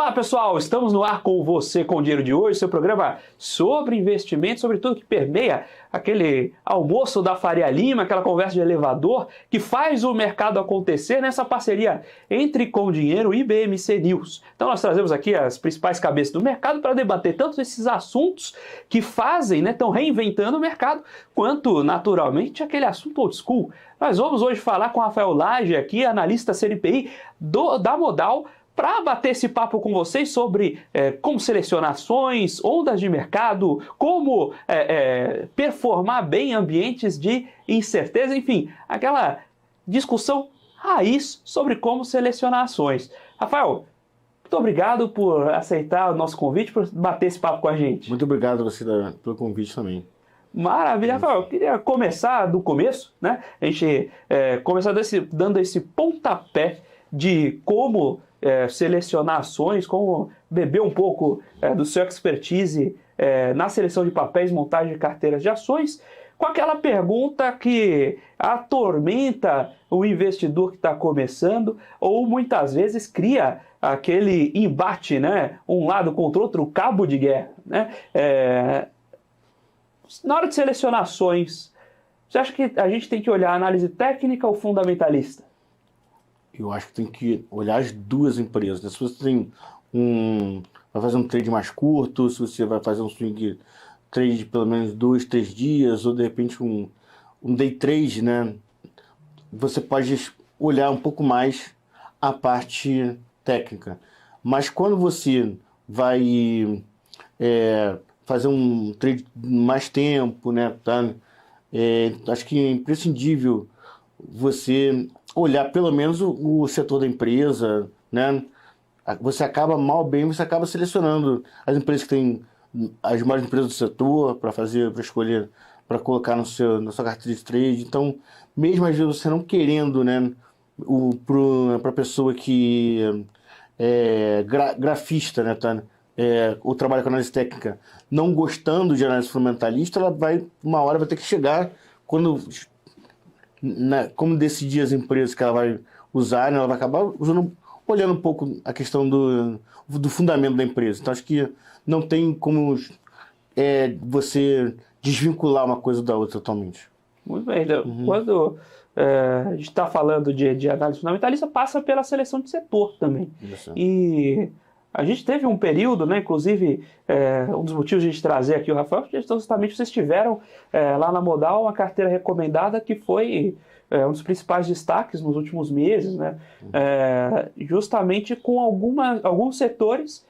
Fala pessoal, estamos no ar com você com o Dinheiro de Hoje, seu programa sobre investimento, sobre tudo que permeia aquele almoço da Faria Lima, aquela conversa de elevador que faz o mercado acontecer nessa parceria entre Com Dinheiro e BMC News. Então nós trazemos aqui as principais cabeças do mercado para debater tanto esses assuntos que fazem, estão reinventando o mercado, quanto naturalmente aquele assunto old school. Nós vamos hoje falar com Rafael Lage aqui, analista CNPI da Modal, para bater esse papo com vocês sobre como selecionar ações, ondas de mercado, como performar bem em ambientes de incerteza, enfim, aquela discussão raiz sobre como selecionar ações. Rafael, muito obrigado por aceitar o nosso convite, por bater esse papo com a gente. Muito obrigado a você pelo convite também. Maravilha, Rafael. Eu queria começar do começo, né? A gente começar dando esse pontapé de como selecionar ações, como beber um pouco do seu expertise na seleção de papéis, montagem de carteiras de ações, com aquela pergunta que atormenta o investidor que está começando ou muitas vezes cria aquele embate, né? Um lado contra o outro, o cabo de guerra, né? Na hora de selecionar ações, você acha que a gente tem que olhar a análise técnica ou fundamentalista? Eu acho que tem que olhar as duas empresas, né? Se você vai fazer um trade mais curto, se você vai fazer um swing trade de pelo menos 2, 3 dias, ou de repente um day trade, né? Você pode olhar um pouco mais a parte técnica. Mas quando você vai fazer um trade mais tempo, né? Acho que é imprescindível você olhar pelo menos o setor da empresa, né? Você acaba você acaba selecionando as empresas que têm as maiores empresas do setor para escolher, para colocar na sua carteira de trade. Então, mesmo às vezes você não querendo, né? Para a pessoa que é grafista, né? Ou trabalha com análise técnica, não gostando de análise fundamentalista, uma hora vai ter que chegar como decidir as empresas que ela vai usar, né? Ela vai acabar olhando um pouco a questão do fundamento da empresa. Então acho que não tem como você desvincular uma coisa da outra totalmente. Muito bem. Quando a gente está falando de análise fundamentalista, passa pela seleção de setor também. Isso. E a gente teve um período, né, inclusive, um dos motivos de a gente trazer aqui o Rafael, justamente vocês tiveram lá na Modal uma carteira recomendada que foi um dos principais destaques nos últimos meses, né, justamente com alguns setores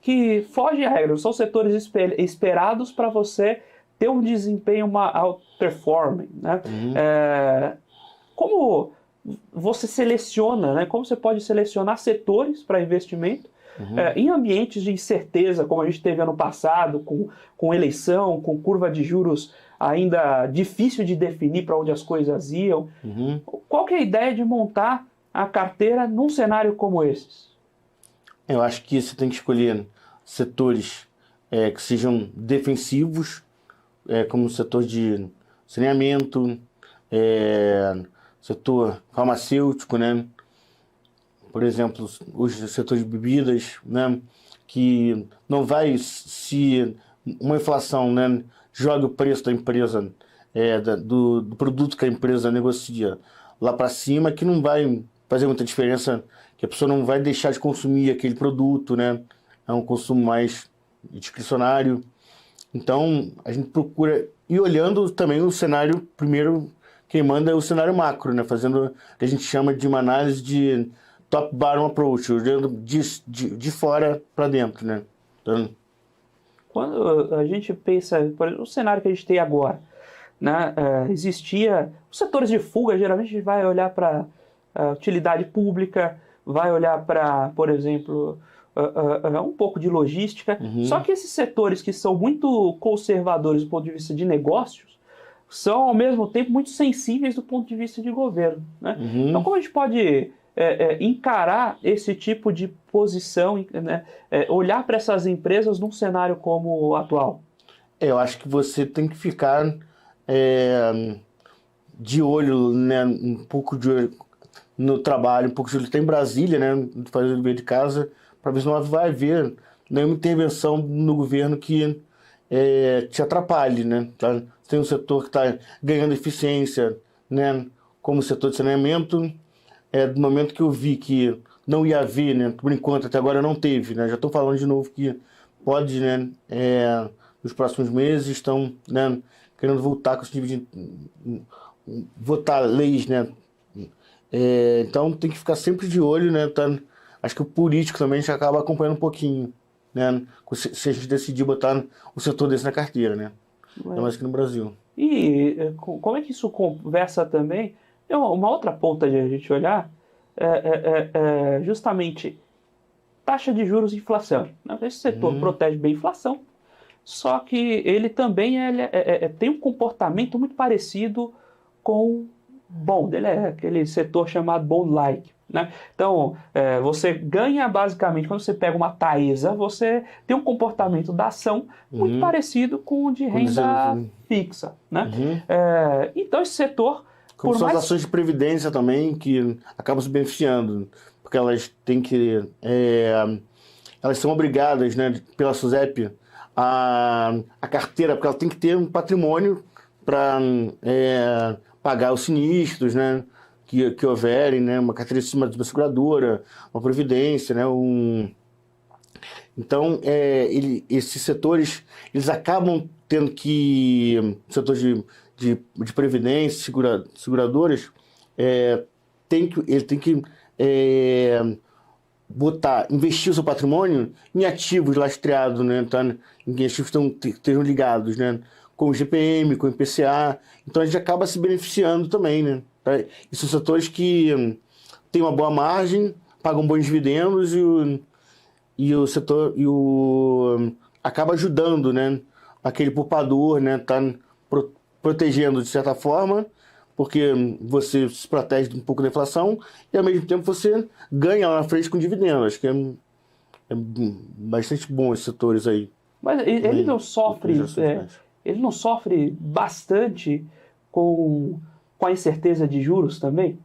que fogem à regra, são setores esperados para você ter um desempenho, uma outperforming, né? Como você seleciona, né, como você pode selecionar setores para investimento em ambientes de incerteza, como a gente teve ano passado, com eleição, com curva de juros ainda difícil de definir para onde as coisas iam. Qual que é a ideia de montar a carteira num cenário como esses? Eu acho que você tem que escolher setores que sejam defensivos, como o setor de saneamento, setor farmacêutico, né? Por exemplo, os setores de bebidas, né? Que não vai, se uma inflação, né, joga o preço da empresa, do produto que a empresa negocia lá para cima, que não vai fazer muita diferença, que a pessoa não vai deixar de consumir aquele produto, né? É um consumo mais discricionário. Então, a gente procura ir olhando também o cenário, primeiro, quem manda é o cenário macro, né? Fazendo o que a gente chama de uma análise de top-bottom approach, olhando de fora para dentro, né? Então, quando a gente pensa, por exemplo, o cenário que a gente tem agora, né? Existia os setores de fuga, geralmente a gente vai olhar para utilidade pública, vai olhar para, por exemplo, um pouco de logística. Só que esses setores que são muito conservadores do ponto de vista de negócios são, ao mesmo tempo, muito sensíveis do ponto de vista de governo, né? Então, como a gente pode encarar esse tipo de posição, né? Olhar para essas empresas num cenário como o atual? Eu acho que você tem que ficar de olho, né? Um pouco de olho, no trabalho, um pouco de luta em Brasília, né, fazer o dever de casa, para ver se não vai haver nenhuma intervenção no governo que te atrapalhe, né? Tá? Tem um setor que está ganhando eficiência, né, como o setor de saneamento. Do momento que eu vi que não ia haver, né, por enquanto, até agora não teve, né, já estou falando de novo que pode, né, nos próximos meses estão, né, querendo voltar com esse nível de votar leis, né, então tem que ficar sempre de olho, né, tá, acho que o político também já acaba acompanhando um pouquinho, né, se a gente decidir botar um setor desse na carteira, né, ainda mais aqui no Brasil. E como é que isso conversa também? Uma outra ponta de a gente olhar é justamente taxa de juros e inflação, né? Esse setor protege bem a inflação, só que ele também tem um comportamento muito parecido com bond. Ele é aquele setor chamado bond-like, né? Então, você ganha basicamente, quando você pega uma Taesa, você tem um comportamento da ação muito parecido com o de renda fixa, né? Então, esse setor... Como são as ações de previdência também, que acabam se beneficiando, porque elas têm que... elas são obrigadas, né, pela SUSEP, a carteira, porque ela tem que ter um patrimônio para pagar os sinistros, né, que houverem, né, uma carteira de cima de uma seguradora, uma previdência, né, Então, esses setores, eles acabam tendo que... Setor de previdência, seguradoras, ele tem que investir o seu patrimônio em ativos lastreados, né? Tá? Em ativos que estejam ligados, né? Com o GPM, com o IPCA. Então a gente acaba se beneficiando também, né? Tá? E são setores que têm uma boa margem, pagam bons dividendos e o setor acaba ajudando, né? Aquele poupador, né? Tá protegendo de certa forma, porque você se protege um pouco da inflação e ao mesmo tempo você ganha lá na frente com dividendos. Acho que é bastante bom esses setores aí. Mas ele não sofre, ele não sofre bastante com a incerteza de juros também?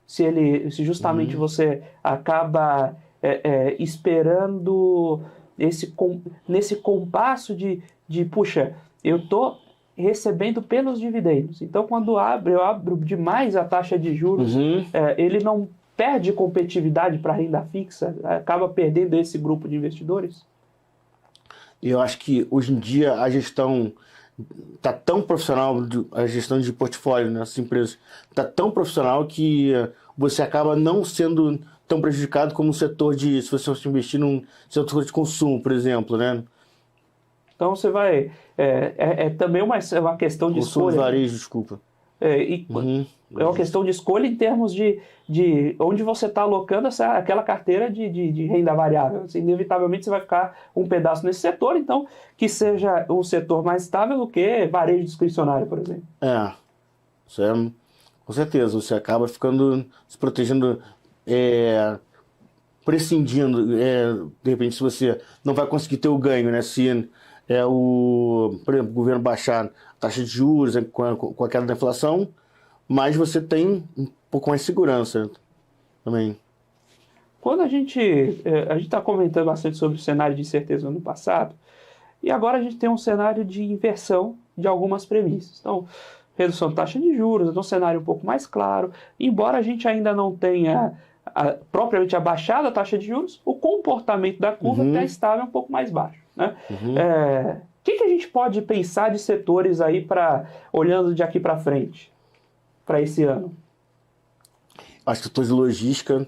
Se justamente você acaba esperando nesse compasso de puxa, eu estou recebendo pelos dividendos. Então, quando eu abro demais a taxa de juros, ele não perde competitividade para a renda fixa, acaba perdendo esse grupo de investidores? Eu acho que hoje em dia a gestão está tão profissional, a gestão de portfólio nessas empresas está tão profissional que você acaba não sendo tão prejudicado como se você fosse investir num setor de consumo, por exemplo, né? Então você vai... também uma questão de consumo escolha. Varejo, desculpa. É uma questão de escolha em termos de onde você está alocando aquela carteira de renda variável. Assim, inevitavelmente você vai ficar um pedaço nesse setor, então que seja um setor mais estável do que varejo discricionário, por exemplo. Isso com certeza. Você acaba se protegendo, prescindindo, de repente, se você não vai conseguir ter o ganho, né? Se por exemplo, o governo baixar a taxa de juros com a queda da inflação, mas você tem um pouco mais de segurança também. Quando a gente está comentando bastante sobre o cenário de incerteza no passado, e agora a gente tem um cenário de inversão de algumas premissas. Então, redução de taxa de juros, um cenário um pouco mais claro, embora a gente ainda não tenha propriamente abaixado a taxa de juros, o comportamento da curva está estável um pouco mais baixo, né? O que a gente pode pensar de setores aí olhando de aqui para frente, para esse ano? Acho que setores de logística,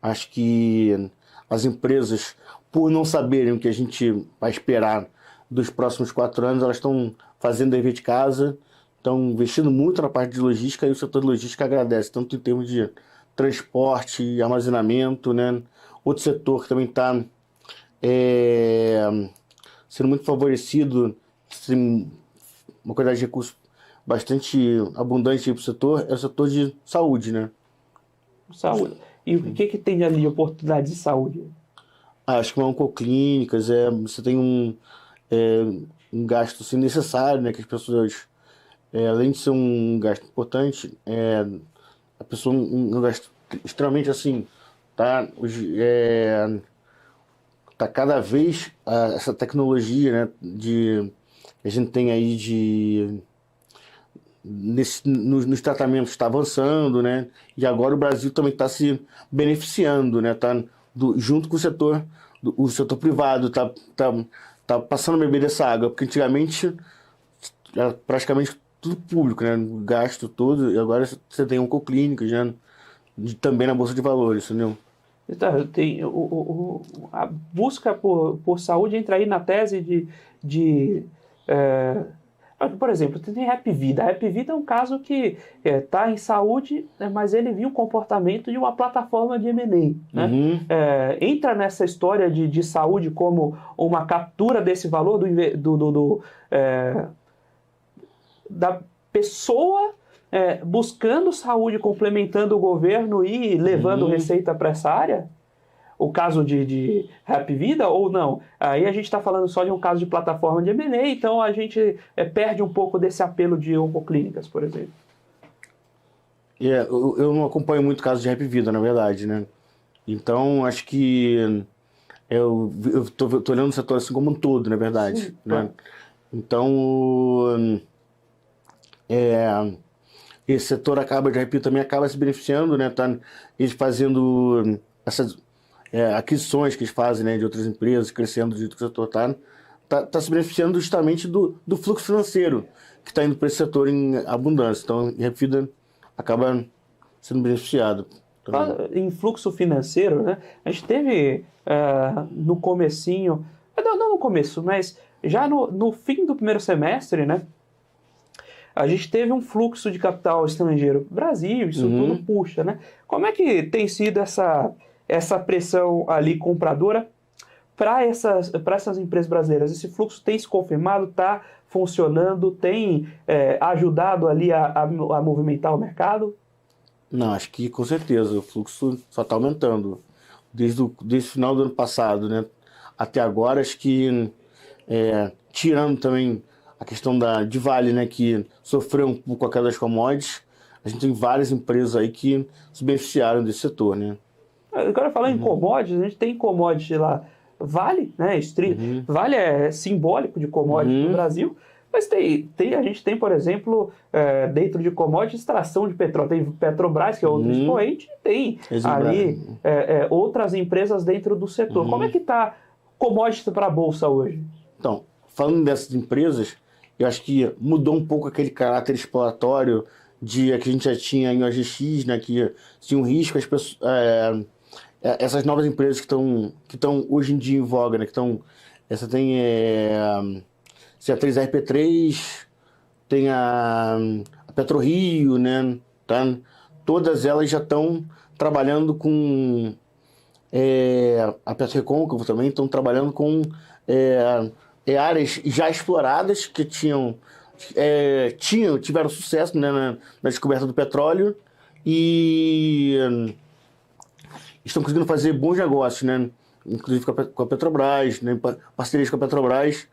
acho que as empresas, por não saberem o que a gente vai esperar dos próximos 4 anos, elas estão fazendo dever de casa, estão investindo muito na parte de logística e o setor de logística agradece, tanto em termos de transporte, armazenamento, né? Outro setor que também está sendo muito favorecido, tem uma quantidade de recursos bastante abundante para o setor, é o setor de saúde, né? Saúde. E o que tem ali de oportunidade de saúde? Acho que oncoclínicas, você tem um gasto assim, necessário, né? Que as pessoas, além de ser um gasto importante, a pessoa um gasto extremamente assim, tá? Tá cada vez essa tecnologia, né, que a gente tem aí nos tratamentos está avançando, né? E agora o Brasil também está se beneficiando, né? Tá junto com o setor privado, tá passando a beber dessa água, porque antigamente era praticamente tudo público, né? O gasto todo, e agora você tem oncoclínicas, né? Também na Bolsa de Valores, entendeu? Então, a busca por saúde entra aí na tese por exemplo, tem Rap Vida. A Rap Vida é um caso que está em saúde, mas ele viu o comportamento de uma plataforma de M&A. Né? Uhum. Entra nessa história de saúde como uma captura desse valor da pessoa buscando saúde, complementando o governo e levando receita para essa área? O caso de Rap Vida ou não? Aí a gente está falando só de um caso de plataforma de M&A, então a gente perde um pouco desse apelo de oncoclínicas, por exemplo. Eu não acompanho muito caso de Rap Vida, na verdade, né? Então, acho que eu tô olhando o setor assim como um todo, na verdade. Sim, né? Então, esse setor de Rap Vida também acaba se beneficiando, né? Tá, eles fazendo essas aquisições que eles fazem, né, de outras empresas, crescendo do jeito que o setor tá se beneficiando justamente do fluxo financeiro que está indo para esse setor em abundância. Então, a Rap Vida acaba sendo beneficiado. Em fluxo financeiro, né? A gente teve no comecinho, não no começo, mas já no fim do primeiro semestre, né? A gente teve um fluxo de capital estrangeiro. Brasil, isso tudo puxa, né? Como é que tem sido essa pressão ali compradora para essas empresas brasileiras? Esse fluxo tem se confirmado, está funcionando, tem ajudado ali a movimentar o mercado? Não, acho que com certeza o fluxo só está aumentando. Desde o final do ano passado, né? Até agora, acho que tirando também a questão de Vale, né, que sofreu um pouco com a queda das commodities, a gente tem várias empresas aí que se beneficiaram desse setor, né? Agora falando em commodities, a gente tem commodity lá, Vale, né? Vale é simbólico de commodity no Brasil, mas a gente tem, por exemplo, dentro de commodities, extração de petróleo. Tem Petrobras, que é outro expoente, e tem ali outras empresas dentro do setor. Como é que está commodities para a Bolsa hoje? Então, falando dessas empresas, eu acho que mudou um pouco aquele caráter exploratório que a gente já tinha em OGX, né, que tinha um risco, as pessoas, essas novas empresas que estão hoje em dia em voga, né, essa tem a 3RP3, tem a PetroRio, né, tá? Todas elas já estão trabalhando com a PetroRecôncavo também, estão trabalhando com áreas já exploradas que tiveram sucesso, né, na descoberta do petróleo e estão conseguindo fazer bons negócios, né, inclusive com a Petrobras, né, parcerias com a Petrobras,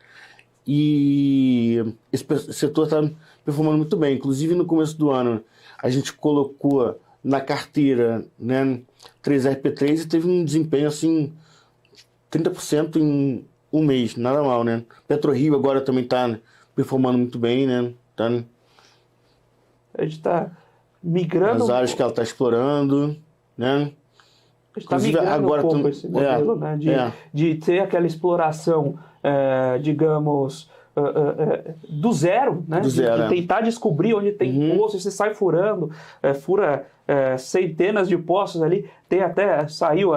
e esse setor está performando muito bem. Inclusive no começo do ano a gente colocou na carteira, né, 3RP3 e teve um desempenho assim 30% em um mês, nada mal, né? PetroRio agora também está performando muito bem, né? A gente está migrando... As áreas que ela está explorando, né? A gente está migrando agora, um pouco esse modelo, né? De ter aquela exploração, digamos, do zero, né? De tentar descobrir onde tem poço, você sai furando, fura centenas de poços ali, saiu...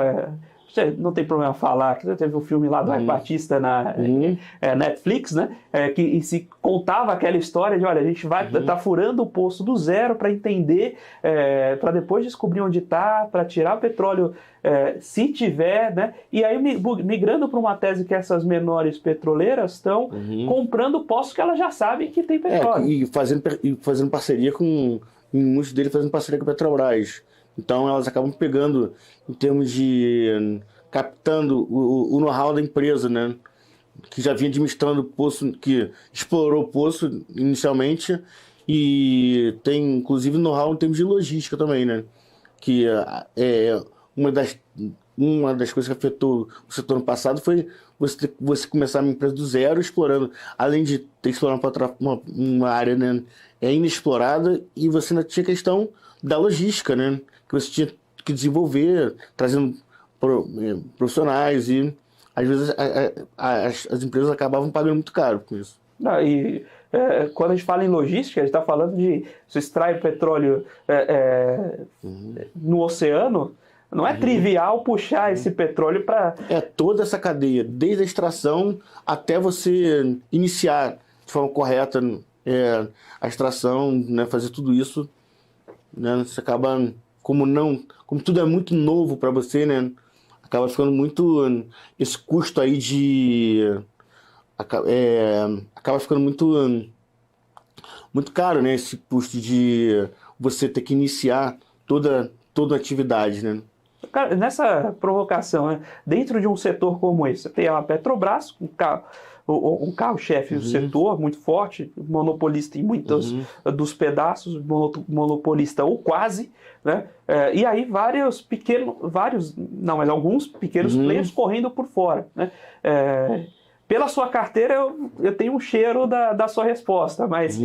não tem problema falar, que teve um filme lá do Ike Batista na Netflix, né? Que se contava aquela história de, olha, a gente vai tá furando o poço do zero para entender, para depois descobrir onde está, para tirar o petróleo se tiver, né? E aí migrando para uma tese que essas menores petroleiras estão comprando poços que elas já sabem que tem petróleo. E fazendo parceria muitos deles fazendo parceria com a Petrobras. Então elas acabam pegando, em termos de captando o know-how da empresa, né? Que já vinha administrando o poço, que explorou o poço inicialmente, e tem inclusive know-how em termos de logística também, né? que uma das coisas que afetou o setor no passado foi você começar uma empresa do zero, explorando, além de ter explorado uma área, né, inexplorada, e você ainda tinha a questão da logística, né, que você tinha que desenvolver, trazendo profissionais, e às vezes as empresas acabavam pagando muito caro com isso. Não, quando a gente fala em logística, a gente está falando de se extrai petróleo no oceano. Não é trivial puxar esse petróleo para... Toda essa cadeia, desde a extração até você iniciar de forma correta a extração, né, fazer tudo isso, né, você acaba, como tudo é muito novo para você, né, acaba ficando muito, esse custo aí acaba ficando muito caro, né, esse custo de você ter que iniciar toda a atividade, né. Cara, nessa provocação, né, dentro de um setor como esse, você tem a Petrobras, um carro-chefe do setor, muito forte, monopolista em muitos dos pedaços, monopolista ou quase, né? E aí alguns pequenos players correndo por fora, né? Pela sua carteira, eu tenho um cheiro da sua resposta, mas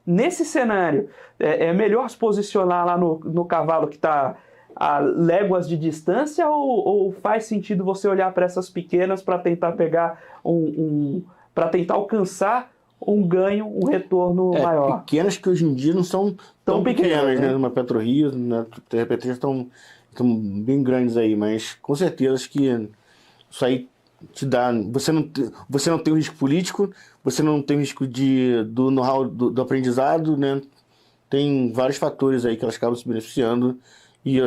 nesse cenário, é melhor se posicionar lá no cavalo que está a léguas de distância, ou faz sentido você olhar para essas pequenas para tentar pegar para tentar alcançar um ganho, um retorno maior? Pequenas que hoje em dia não são tão pequenas, né? Uma PetroRio, né? De repente estão bem grandes aí, mas com certeza acho que isso aí te dá. Você não tem o risco político, você não tem o risco do know-how do aprendizado, né? Tem vários fatores aí que elas acabam se beneficiando. E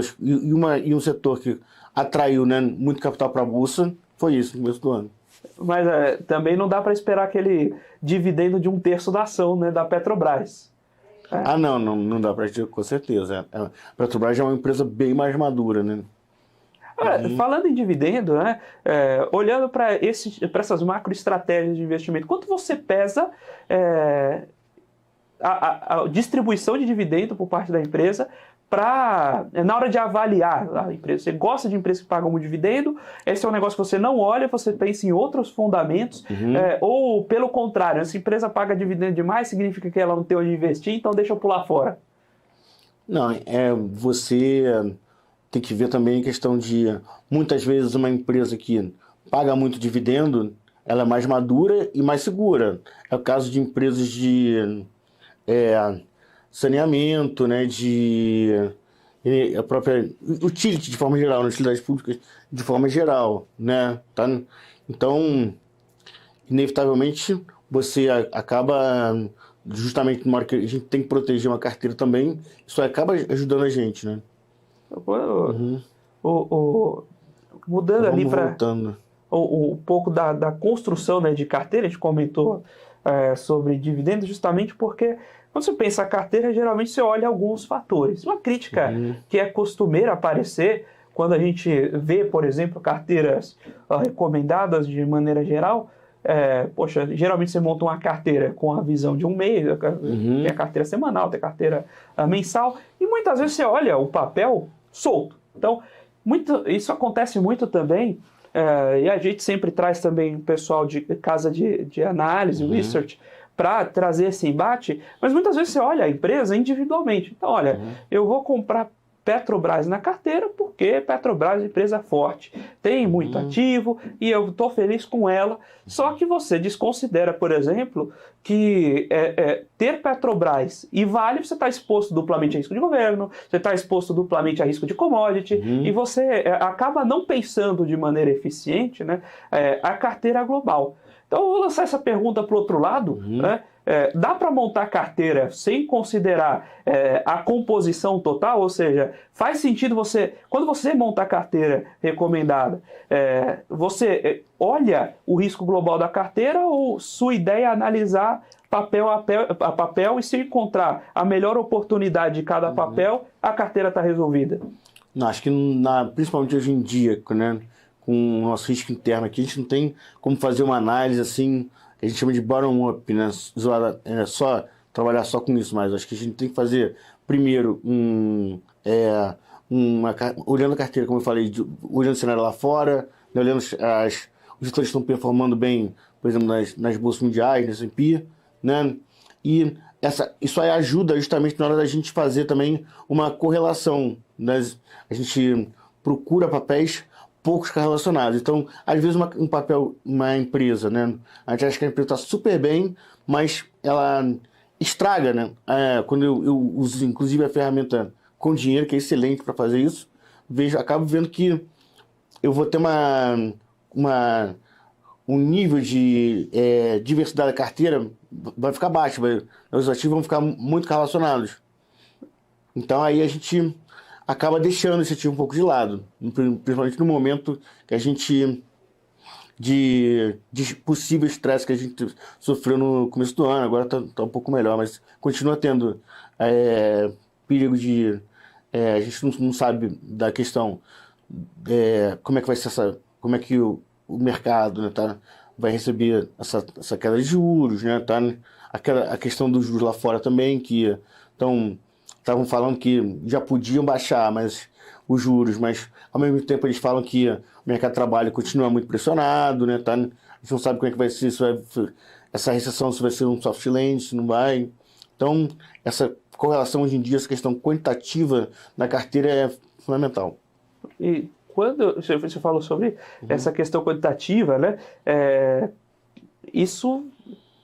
um setor que atraiu, né, muito capital para a Bolsa foi isso no começo do ano. Mas também não dá para esperar aquele dividendo de 1/3 da ação, né, da Petrobras. Não dá para dizer, com certeza. A Petrobras é uma empresa bem mais madura, né? Falando em dividendo, né, olhando para essas macroestratégias de investimento, quanto você pesa a distribuição de dividendo por parte da empresa na hora de avaliar a empresa? Você gosta de empresas que pagam um dividendo? Esse é um negócio que você não olha, você pensa em outros fundamentos, ou pelo contrário, essa empresa paga dividendo demais, significa que ela não tem onde investir, então deixa eu pular fora? Não, você tem que ver também a questão de, muitas vezes, uma empresa que paga muito dividendo, ela é mais madura e mais segura. É o caso de empresas de saneamento, né, a própria utility de forma geral, nas utilidades públicas de forma geral, né, tá? Então, inevitavelmente, você acaba, justamente numa hora que a gente tem que proteger uma carteira também, isso acaba ajudando a gente, né? Mudando ali para voltando. Um pouco da construção, né, de carteira, a gente comentou sobre dividendos, justamente porque quando você pensa a carteira, geralmente você olha alguns fatores. Uma crítica que é costumeira aparecer quando a gente vê, por exemplo, carteiras recomendadas de maneira geral. Geralmente você monta uma carteira com a visão de um mês, tem a carteira semanal, tem a carteira mensal, e muitas vezes você olha o papel solto. Então, isso acontece muito também, e a gente sempre traz também o pessoal de casa de análise, research, para trazer esse embate, mas muitas vezes você olha a empresa individualmente. Então, olha, eu vou comprar Petrobras na carteira porque Petrobras é uma empresa forte, tem muito ativo e eu estou feliz com ela. Só que você desconsidera, por exemplo, que ter Petrobras e Vale, você está exposto duplamente a risco de governo, você está exposto duplamente a risco de commodity, e você acaba não pensando de maneira eficiente, né, a carteira global. Então, eu vou lançar essa pergunta para o outro lado, né? Dá para montar carteira sem considerar a composição total? Ou seja, faz sentido quando você monta a carteira recomendada, você olha o risco global da carteira, ou sua ideia é analisar papel a papel, e se encontrar a melhor oportunidade de cada papel, a carteira está resolvida? Não, acho que principalmente hoje em dia, né, com o nosso risco interno aqui, a gente não tem como fazer uma análise assim, que a gente chama de bottom-up, né, só trabalhar só com isso, mas acho que a gente tem que fazer, primeiro, olhando a carteira, como eu falei, olhando o cenário lá fora, né, olhando os gestores estão performando bem, por exemplo, nas bolsas mundiais, no S&P, né? E isso aí ajuda justamente na hora da gente fazer também uma correlação. A gente procura papéis poucos correlacionados. Então, às vezes, uma empresa, né? A gente acha que a empresa está super bem, mas ela estraga, né? Quando eu uso, inclusive, a ferramenta com dinheiro, que é excelente para fazer isso, acabo vendo que eu vou ter um nível de diversidade da carteira vai ficar baixo, os ativos vão ficar muito relacionados. Então aí a gente acaba deixando esse ativo um pouco de lado, principalmente no momento que a gente de possível estresse que a gente sofreu no começo do ano. Agora tá um pouco melhor, mas continua tendo perigo de a gente não sabe da questão como é que vai ser como é que o mercado, né, vai receber essa queda de juros, né, a questão dos juros lá fora também, que estavam falando que já podiam baixar os juros, mas ao mesmo tempo eles falam que o mercado de trabalho continua muito pressionado, né, a gente não sabe como é que vai ser, essa recessão, se vai ser um soft landing, se não vai. Então, essa correlação hoje em dia, essa questão quantitativa na carteira é fundamental. E quando você falou sobre essa questão quantitativa, né? Isso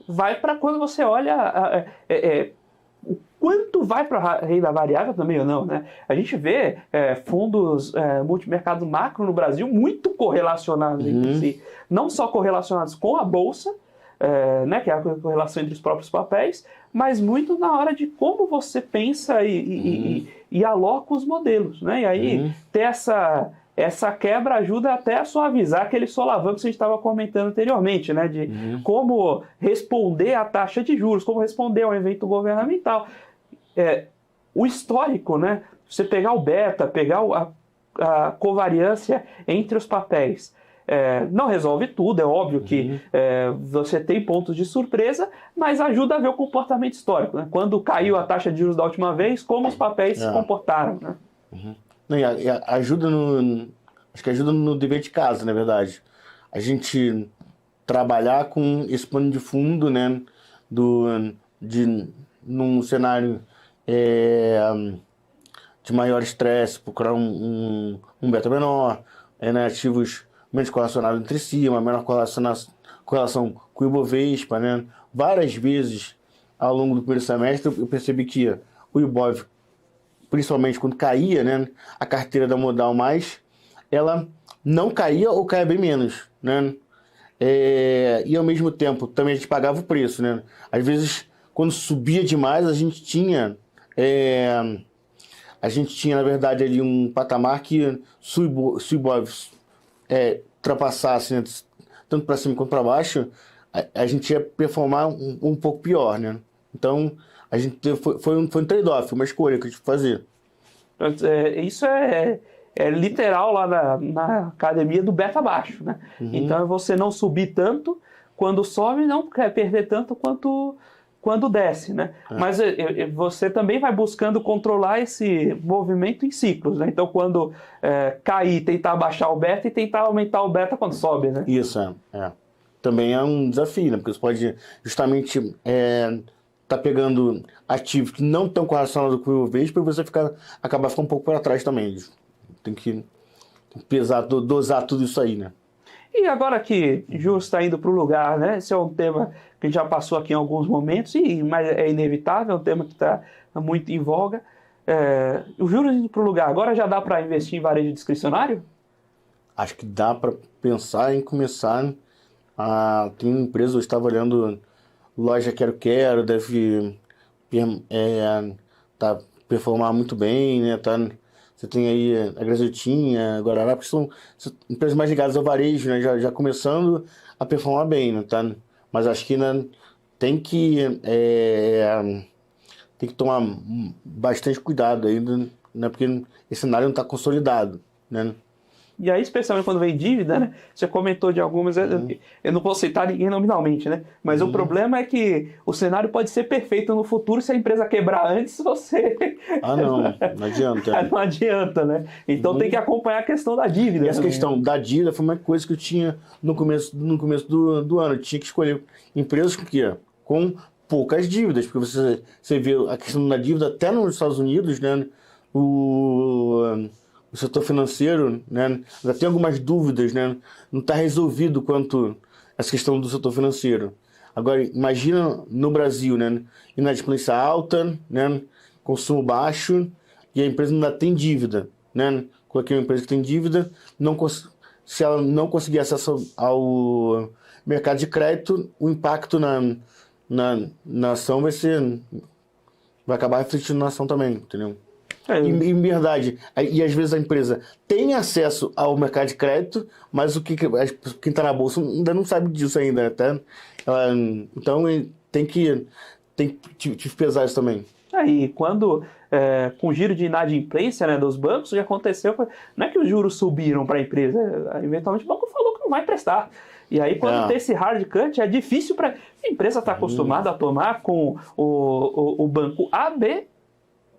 vai para quando você olha o quanto vai para a renda variável também ou não, né? A gente vê fundos multimercado macro no Brasil muito correlacionados entre si, não só correlacionados com a bolsa, né, que é a correlação entre os próprios papéis, mas muito na hora de como você pensa e aloca os modelos, né? E aí ter essa quebra ajuda até a suavizar aquele solavanco que a gente estava comentando anteriormente, né? De como responder à taxa de juros, como responder ao evento governamental. O histórico, né? Você pegar o beta, pegar a covariância entre os papéis, não resolve tudo, é óbvio que você tem pontos de surpresa, mas ajuda a ver o comportamento histórico, né? Quando caiu a taxa de juros da última vez, como os papéis se comportaram, né? Não, acho que ajuda no dever de casa, na verdade. A gente trabalhar com esse plano de fundo, né, num cenário de maior estresse, procurar um beta menor, né, ativos menos correlacionados entre si, uma menor correlação com o Ibovespa, né. Várias vezes ao longo do primeiro semestre eu percebi que o Ibov, principalmente quando caía, né, a carteira da Modal Mais, ela não caía ou caía bem menos, né? E ao mesmo tempo também a gente pagava o preço, né? Às vezes, quando subia demais, a gente tinha na verdade ali um patamar que se o Ibov ultrapassasse, né, tanto para cima quanto para baixo, a gente ia performar um pouco pior, né? Então a gente foi um trade-off, uma escolha que a gente fazer. Isso é literal lá na academia do beta baixo, né? Então é você não subir tanto quando sobe, não quer perder tanto quanto quando desce, né? Mas você também vai buscando controlar esse movimento em ciclos, né? Então quando cair, tentar baixar o beta e tentar aumentar o beta quando sobe, né? Isso, também é um desafio, né? Porque você pode justamente tá pegando ativos que não estão correlacionados com o Ibovespa e você acabar ficando um pouco para trás também. Tem que pesar, dosar tudo isso aí, né? E agora que juros está indo para o lugar, né? Esse é um tema que a gente já passou aqui em alguns momentos, mas é inevitável, é um tema que está muito em voga. O juros indo para o lugar, agora já dá para investir em varejo discricionário? Acho que dá para pensar em começar tem uma empresa, eu estava olhando, loja Quero, deve performar muito bem, né? Você tem aí a Graziotinha, a Guararapes, que são empresas mais ligadas ao varejo, né? Já começando a performar bem, né? Mas acho que, né, tem que tomar bastante cuidado ainda, né? Porque esse cenário não está consolidado, né? E aí, especialmente quando vem dívida, né? Você comentou de algumas, eu não vou citar ninguém nominalmente, né? Mas o problema é que o cenário pode ser perfeito no futuro, se a empresa quebrar antes, você... Não adianta. Não adianta, né? Então tem que acompanhar a questão da dívida. E essa questão da dívida foi uma coisa que eu tinha no começo do ano. Eu tinha que escolher empresas com poucas dívidas, porque você vê a questão da dívida até nos Estados Unidos, né? O setor financeiro, né, já tem algumas dúvidas, né, não está resolvido quanto essa questão do setor financeiro. Agora, imagina no Brasil, né, inadimplência alta, né, consumo baixo, e a empresa ainda tem dívida. Né, coloquei uma empresa que tem dívida, se ela não conseguir acesso ao mercado de crédito, o impacto na ação vai acabar refletindo na ação também, entendeu? Em verdade, e às vezes a empresa tem acesso ao mercado de crédito, mas quem está na bolsa ainda não sabe disso ainda, tá? Então tem que pesar isso também. Aí, quando com o giro de inadimplência, né, dos bancos, o que aconteceu foi, não é que os juros subiram para a empresa, eventualmente o banco falou que não vai prestar. E aí, quando tem esse hard cut, é difícil para a empresa estar acostumada a tomar com o banco A, B.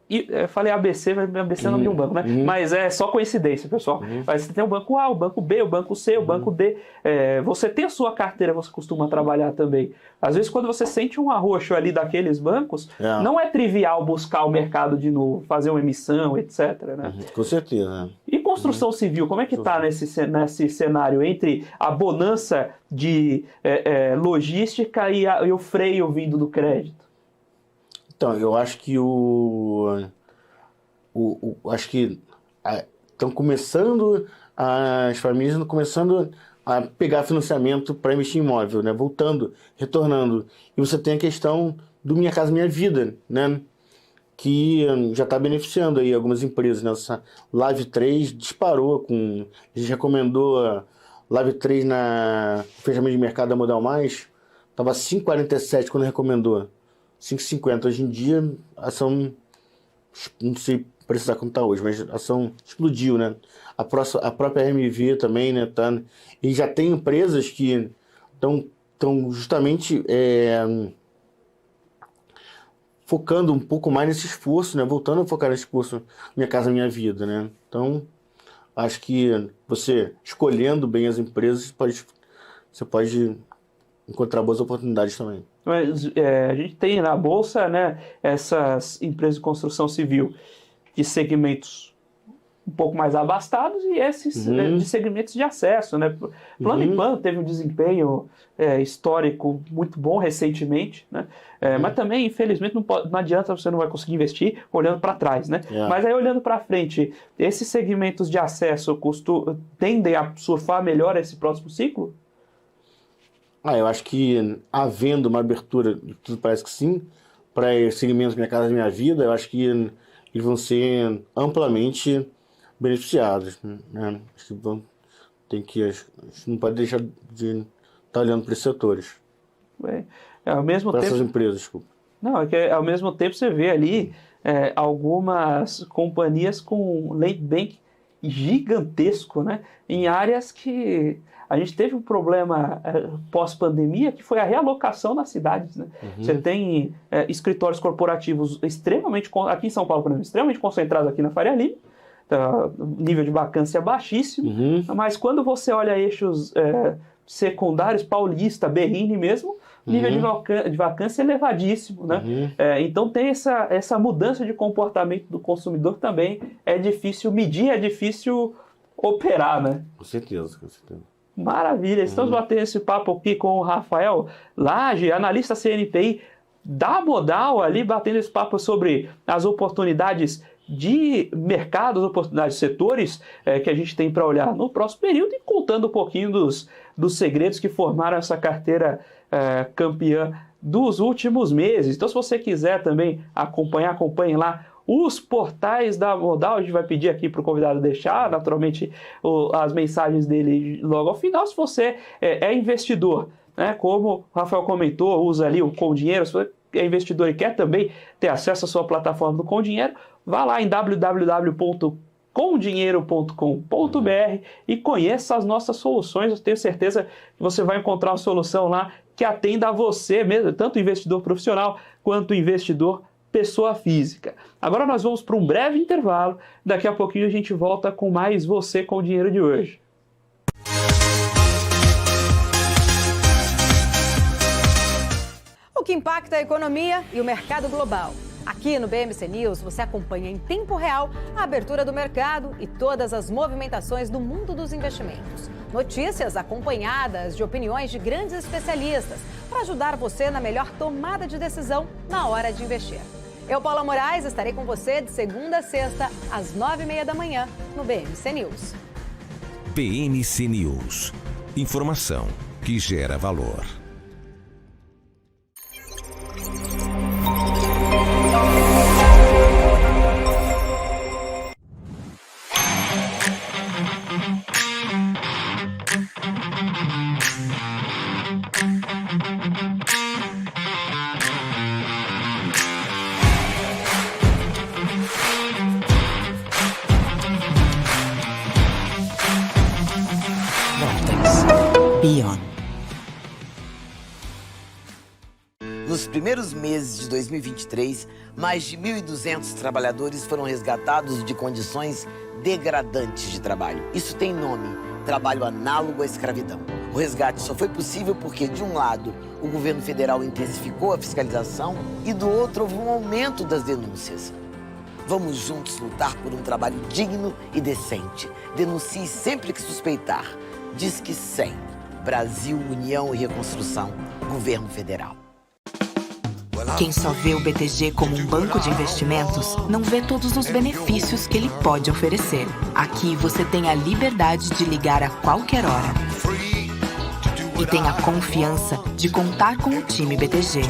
Eu falei ABC, mas ABC é o nome de um banco, né? Mas é só coincidência, pessoal. Mas você tem o banco A, o banco B, o banco C, o banco D. Você tem a sua carteira, você costuma trabalhar também. Às vezes, quando você sente um arroxo ali daqueles bancos, não é trivial buscar o mercado de novo, fazer uma emissão, etc. Né? Com certeza. E construção civil, como é que está nesse cenário entre a bonança de logística e o freio vindo do crédito? Então, eu acho que acho que estão começando, as famílias estão começando a pegar financiamento para investir em imóvel, né? Retornando. E você tem a questão do Minha Casa Minha Vida, né? Que já está beneficiando aí algumas empresas, né? Essa Live 3 disparou a gente recomendou a Live 3 na fechamento de mercado da Modal Mais, estava 5,47 quando recomendou. 5,50 hoje em dia, a ação, não sei precisar quanto está hoje, mas a ação explodiu, né? A própria RMV também, né? E já tem empresas que estão justamente focando um pouco mais nesse esforço, né? Voltando a focar nesse esforço Minha Casa Minha Vida, né? Então, acho que você, escolhendo bem as empresas, você pode encontrar boas oportunidades também. Mas, a gente tem na Bolsa, né, essas empresas de construção civil de segmentos um pouco mais abastados e esses de segmentos de acesso. Né? Plano e Plano teve um desempenho histórico muito bom recentemente, né? Mas também, infelizmente, não adianta, você não vai conseguir investir olhando para trás. Né? Mas aí, olhando para frente, esses segmentos de acesso tendem a surfar melhor esse próximo ciclo? Eu acho que havendo uma abertura, tudo parece que sim, para segmentos Minha Casa Minha Vida, eu acho que eles vão ser amplamente beneficiados. Né? Acho que a gente não pode deixar de estar olhando para esses setores. Ao mesmo para tempo, essas empresas, desculpa. Não, é que ao mesmo tempo você vê ali algumas companhias com land bank gigantesco, né? Em áreas que a gente teve um problema pós-pandemia, que foi a realocação nas cidades. Né? Você tem escritórios corporativos extremamente, aqui em São Paulo, por exemplo, extremamente concentrados aqui na Faria Lima, nível de vacância baixíssimo, mas quando você olha eixos secundários, Paulista, Berrini mesmo, nível de vacância elevadíssimo. Né? Então tem essa mudança de comportamento do consumidor que também é difícil medir, é difícil operar. Né? Com certeza, com certeza. Maravilha, estamos batendo esse papo aqui com o Rafael Lage, analista CNPI da Modal, ali batendo esse papo sobre as oportunidades de mercado, as oportunidades de setores que a gente tem para olhar no próximo período e contando um pouquinho dos segredos que formaram essa carteira campeã dos últimos meses. Então, se você quiser também acompanhe lá os portais da Modal. A gente vai pedir aqui para o convidado deixar, naturalmente, as mensagens dele logo ao final. Se você é investidor, né, como o Rafael comentou, usa ali o Com Dinheiro, se você é investidor e quer também ter acesso à sua plataforma do Com Dinheiro, vá lá em www.comdinheiro.com.br comdinheiro.com.br e conheça as nossas soluções. Eu tenho certeza que você vai encontrar uma solução lá que atenda a você mesmo, tanto investidor profissional quanto investidor pessoa física. Agora nós vamos para um breve intervalo. Daqui a pouquinho a gente volta com mais Você com o Dinheiro de hoje. O que impacta a economia e o mercado global. Aqui no BMC News você acompanha em tempo real a abertura do mercado e todas as movimentações do mundo dos investimentos. Notícias acompanhadas de opiniões de grandes especialistas para ajudar você na melhor tomada de decisão na hora de investir. Eu, Paula Moraes, estarei com você de segunda a sexta, às 9h30 da manhã, no BMC News. BMC News. Informação que gera valor. Beyond. Nos primeiros meses de 2023, mais de 1.200 trabalhadores foram resgatados de condições degradantes de trabalho. Isso tem nome: trabalho análogo à escravidão. O resgate só foi possível porque, de um lado, o governo federal intensificou a fiscalização e, do outro, houve um aumento das denúncias. Vamos juntos lutar por um trabalho digno e decente. Denuncie sempre que suspeitar. Disque 100. Brasil, União e Reconstrução. Governo Federal. Quem só vê o BTG como um banco de investimentos, não vê todos os benefícios que ele pode oferecer. Aqui você tem a liberdade de ligar a qualquer hora. E tem a confiança de contar com o time BTG.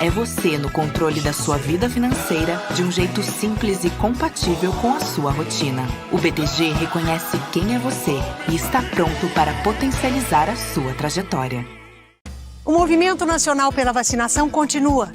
É você no controle da sua vida financeira de um jeito simples e compatível com a sua rotina. O BTG reconhece quem é você e está pronto para potencializar a sua trajetória. O movimento nacional pela vacinação continua.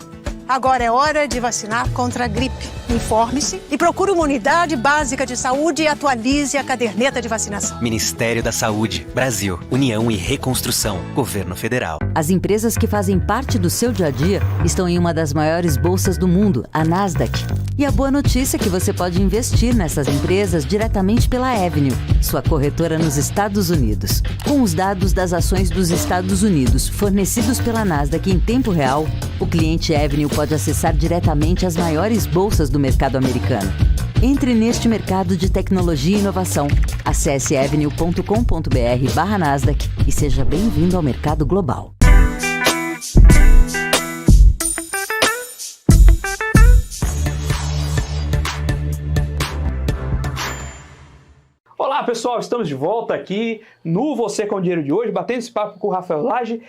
Agora é hora de vacinar contra a gripe. Informe-se e procure uma unidade básica de saúde e atualize a caderneta de vacinação. Ministério da Saúde, Brasil, União e Reconstrução, Governo Federal. As empresas que fazem parte do seu dia a dia estão em uma das maiores bolsas do mundo, a Nasdaq. E a boa notícia é que você pode investir nessas empresas diretamente pela Avenue, sua corretora nos Estados Unidos. Com os dados das ações dos Estados Unidos fornecidos pela Nasdaq em tempo real, o cliente Avenue pode acessar diretamente as maiores bolsas do mercado americano. Entre neste mercado de tecnologia e inovação. Acesse avenue.com.br/Nasdaq e seja bem-vindo ao mercado global. Olá pessoal, estamos de volta aqui no Você com o Dinheiro de hoje, batendo esse papo com o Rafael Lage,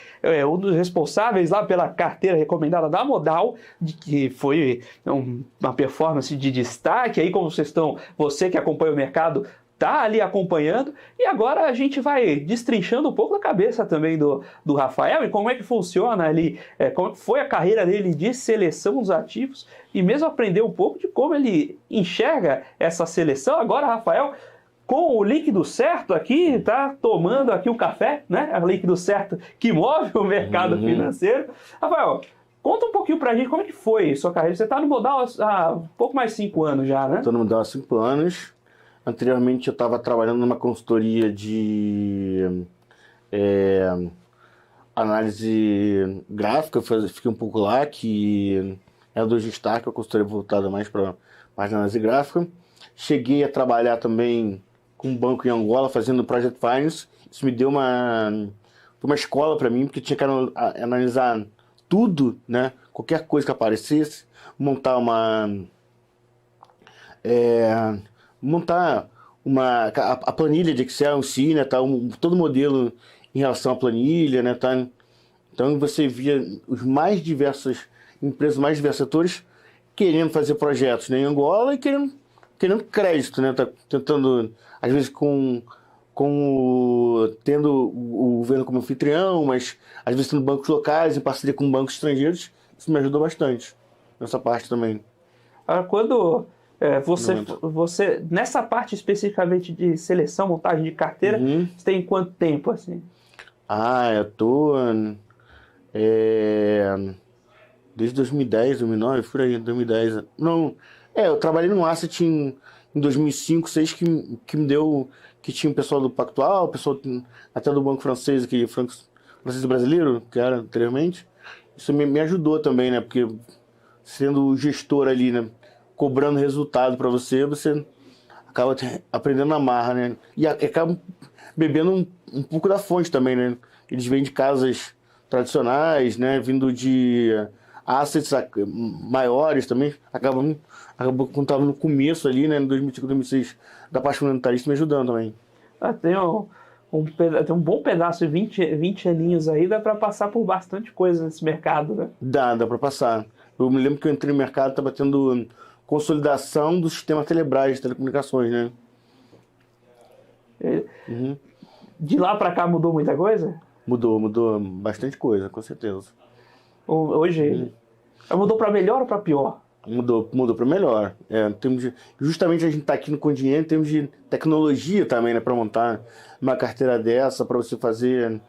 um dos responsáveis lá pela carteira recomendada da Modal, que foi uma performance de destaque, aí como você que acompanha o mercado, tá ali acompanhando, e agora a gente vai destrinchando um pouco a cabeça também do Rafael e como é que funciona ali, como foi a carreira dele de seleção dos ativos, e mesmo aprender um pouco de como ele enxerga essa seleção. Agora, Rafael, com o líquido certo aqui, tá tomando aqui o café, né? É o líquido certo que move o mercado financeiro. Rafael, conta um pouquinho pra gente como é que foi a sua carreira. Você tá no Modal há um pouco mais de 5 anos já, né? Estou no Modal há 5 anos. Anteriormente eu estava trabalhando numa consultoria de análise gráfica, fiquei um pouco lá, que era do Destaque, a consultoria voltada mais para a análise gráfica. Cheguei a trabalhar também com um banco em Angola, fazendo Project Finance. Isso me deu uma escola para mim, porque tinha que analisar tudo, né? Qualquer coisa que aparecesse, montar a planilha de Excel em si, né? Tá, todo o modelo em relação à planilha, né? Tá, então você via os mais diversas empresas, mais diversos setores querendo fazer projetos, né, em Angola e querendo crédito, né? Tá tentando, às vezes, tendo o governo como anfitrião, mas às vezes tendo bancos locais em parceria com bancos estrangeiros. Isso me ajudou bastante nessa parte também. Quando Você, nessa parte especificamente de seleção, montagem de carteira, você tem quanto tempo, assim? Eu tô... desde 2010, 2009, por aí, 2010. Não, eu trabalhei no Asset em 2005, 2006, que me deu... Que tinha o pessoal do Pactual, o pessoal até do Banco Francês, francês brasileiro, que era anteriormente. Isso me ajudou também, né? Porque sendo o gestor ali, né? Cobrando resultado para você acaba aprendendo na marra, né? E acaba bebendo um pouco da fonte também, né? Eles vêm de casas tradicionais, né? Vindo de assets maiores também. Acabou quando estava no começo ali, né? Em 2005, 2006, da parte fundamentalista me ajudando também. Tem um bom pedaço de 20 aninhos aí, dá para passar por bastante coisa nesse mercado, né? Dá para passar. Eu me lembro que eu entrei no mercado, estava tendo consolidação do sistema Telebrás de telecomunicações, né? De lá para cá mudou muita coisa? Mudou bastante coisa, com certeza. Hoje, mudou para melhor ou para pior? Mudou para melhor. Justamente a gente está aqui com dinheiro em termos de tecnologia também, né? Para montar uma carteira dessa, para você fazer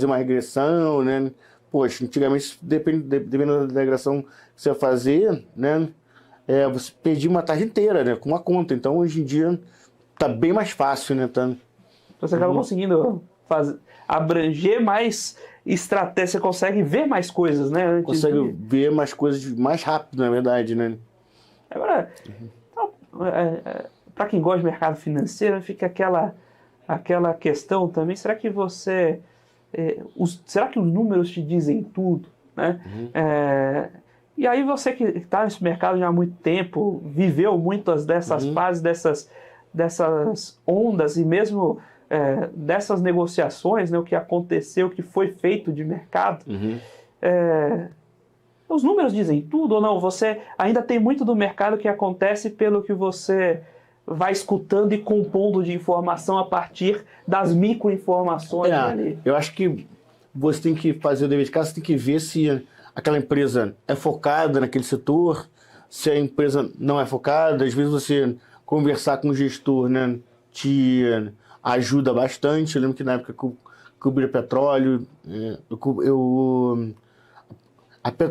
uma regressão, né? Poxa, antigamente, dependendo da regressão que você ia fazer, né? Você perdia uma tarde inteira, né? Com uma conta. Então, hoje em dia, tá bem mais fácil, né? Você acaba conseguindo abranger mais estratégia, você consegue ver mais coisas, né? Consegue ver mais coisas mais rápido, na verdade, né? Agora, para quem gosta de mercado financeiro, fica aquela questão também, será que será que os números te dizem tudo, né? E aí você que está nesse mercado já há muito tempo, viveu muitas dessas fases, dessas ondas e mesmo dessas negociações, né, o que aconteceu, o que foi feito de mercado, os números dizem tudo ou não? Você ainda tem muito do mercado que acontece pelo que você vai escutando e compondo de informação a partir das microinformações ali. Eu acho que você tem que fazer o dever de casa, você tem que ver se aquela empresa é focada naquele setor, se a empresa não é focada. Às vezes você conversar com o gestor, né, te ajuda bastante. Eu lembro que na época que eu cobria petróleo,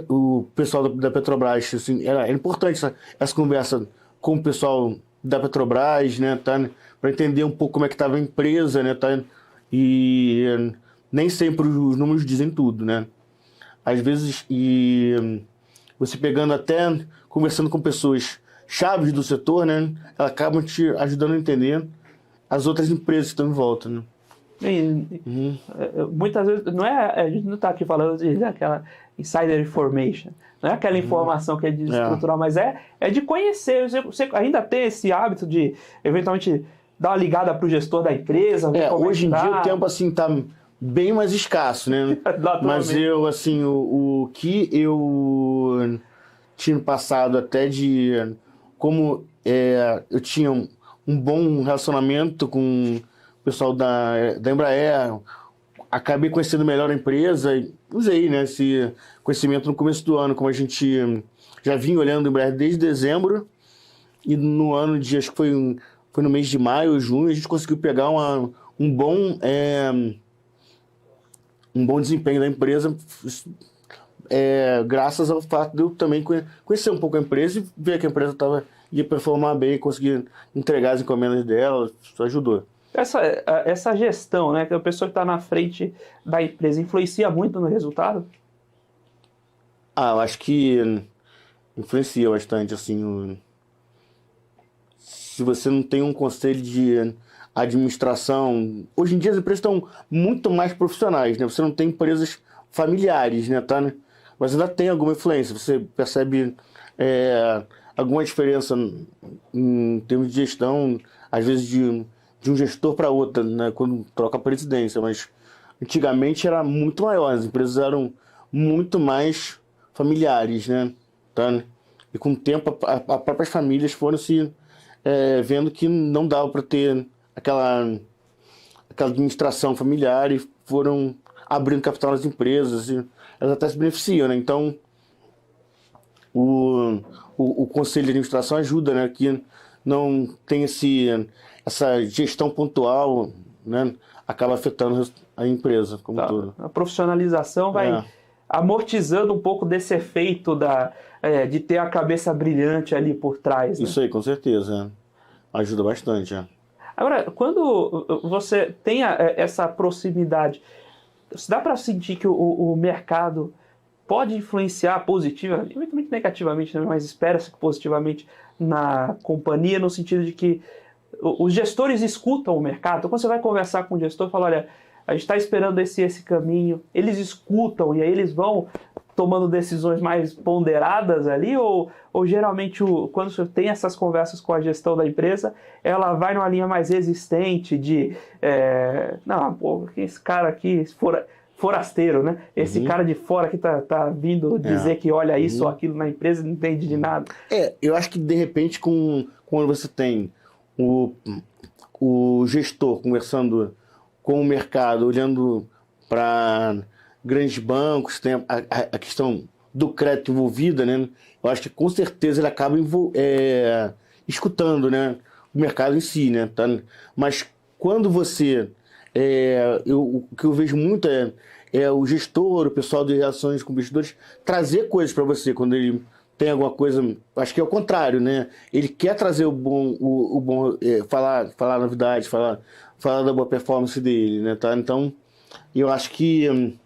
o pessoal da Petrobras, assim, era importante essa conversa com o pessoal da Petrobras, né, para entender um pouco como é que estava a empresa, né, e nem sempre os números dizem tudo, né. Às vezes, você pegando até, conversando com pessoas chaves do setor, né, elas acabam te ajudando a entender as outras empresas que estão em volta, né. Muitas vezes, a gente não está aqui falando daquela insider information, não é aquela informação que é desestrutural, mas é de conhecer. Você ainda tem esse hábito de, eventualmente, dar uma ligada para o gestor da empresa? Hoje em dia o tempo, assim, está bem mais escasso, né? Mas eu, assim, o que eu tinha passado até de como eu tinha um bom relacionamento com o pessoal da Embraer, acabei conhecendo melhor a empresa e usei, né, esse conhecimento no começo do ano, como a gente já vinha olhando a Embraer desde dezembro, e no ano de, acho que foi no mês de maio, junho, a gente conseguiu pegar um bom desempenho da empresa, graças ao fato de eu também conhecer um pouco a empresa e ver que a empresa ia performar bem, conseguir entregar as encomendas dela, isso ajudou. Essa gestão, né, que a pessoa que está na frente da empresa, influencia muito no resultado? Eu acho que influencia bastante, assim. Se você não tem um conselho de administração... Hoje em dia as empresas estão muito mais profissionais, né? Você não tem empresas familiares, né? Mas ainda tem alguma influência. Você percebe alguma diferença em termos de gestão, às vezes de um gestor para outro, né? Quando troca a presidência. Mas antigamente era muito maior. As empresas eram muito mais familiares, né? E com o tempo as próprias famílias foram se vendo que não dava para ter aquela administração familiar e foram abrindo capital nas empresas e elas até se beneficiam, né? Então o o conselho de administração ajuda, né? Que não tem essa gestão pontual, né? Acaba afetando a empresa como todo. A profissionalização vai amortizando um pouco desse efeito de ter a cabeça brilhante ali por trás. Né? Isso aí, com certeza. Ajuda bastante. Agora, quando você tem essa proximidade, dá para sentir que o mercado pode influenciar positivamente, muito negativamente, né? Mas espera-se que positivamente na companhia, no sentido de que os gestores escutam o mercado. Então, quando você vai conversar com o gestor, fala, olha, a gente está esperando esse caminho, eles escutam e aí eles vão tomando decisões mais ponderadas ali, ou geralmente quando você tem essas conversas com a gestão da empresa, ela vai numa linha mais resistente de não, pô, esse cara aqui, forasteiro, né? Esse cara de fora que tá vindo dizer que olha isso ou aquilo na empresa e não entende de nada. Eu acho que de repente quando você tem o gestor conversando com o mercado, olhando para grandes bancos, tem a questão do crédito envolvida, né? Eu acho que com certeza ele acaba escutando, né? O mercado em si, né? Tá? Mas quando você... o que eu vejo muito é o gestor, o pessoal de relações com investidores, trazer coisas para você quando ele tem alguma coisa... Acho que é o contrário, né? Ele quer trazer o bom falar novidades, falar da boa performance dele, né? Tá? Então, eu acho que...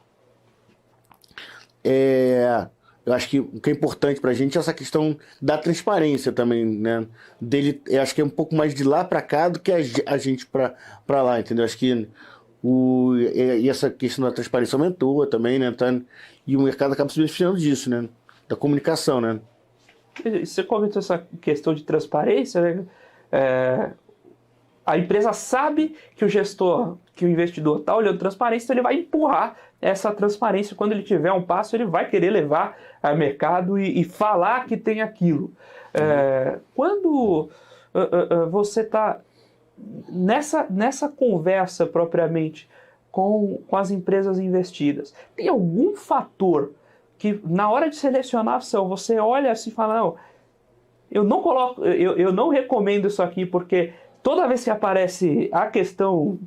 eu acho que o que é importante para a gente é essa questão da transparência também, né? Dele, eu acho que é um pouco mais de lá para cá do que a gente para lá, entendeu? Acho que e essa questão da transparência aumentou também, né? Tá? E o mercado acaba se beneficiando disso, né? Da comunicação, né? Você comentou essa questão de transparência, né? A empresa sabe que o gestor, que o investidor está olhando transparência, então ele vai empurrar essa transparência. Quando ele tiver um passo, ele vai querer levar ao mercado e falar que tem aquilo. Quando você está nessa conversa propriamente com as empresas investidas, tem algum fator que na hora de selecionar a ação, você olha assim e fala, não, eu não recomendo isso aqui porque toda vez que aparece a questão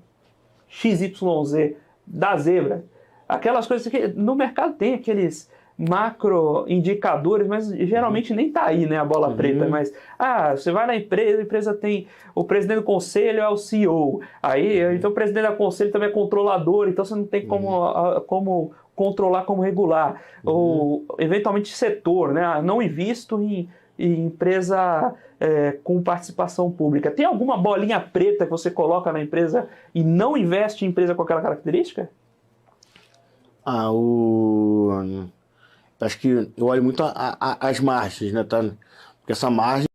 XYZ da zebra, aquelas coisas que no mercado tem aqueles macro indicadores, mas geralmente nem tá aí, né, a bola preta, mas você vai na empresa, a empresa tem o presidente do conselho é o CEO, aí então o presidente do conselho também é controlador, então você não tem como controlar, como regular, ou eventualmente setor, né, não invisto em empresa com participação pública. Tem alguma bolinha preta que você coloca na empresa e não investe em empresa com aquela característica? Acho que eu olho muito as margens, né? Tá? Porque essa margem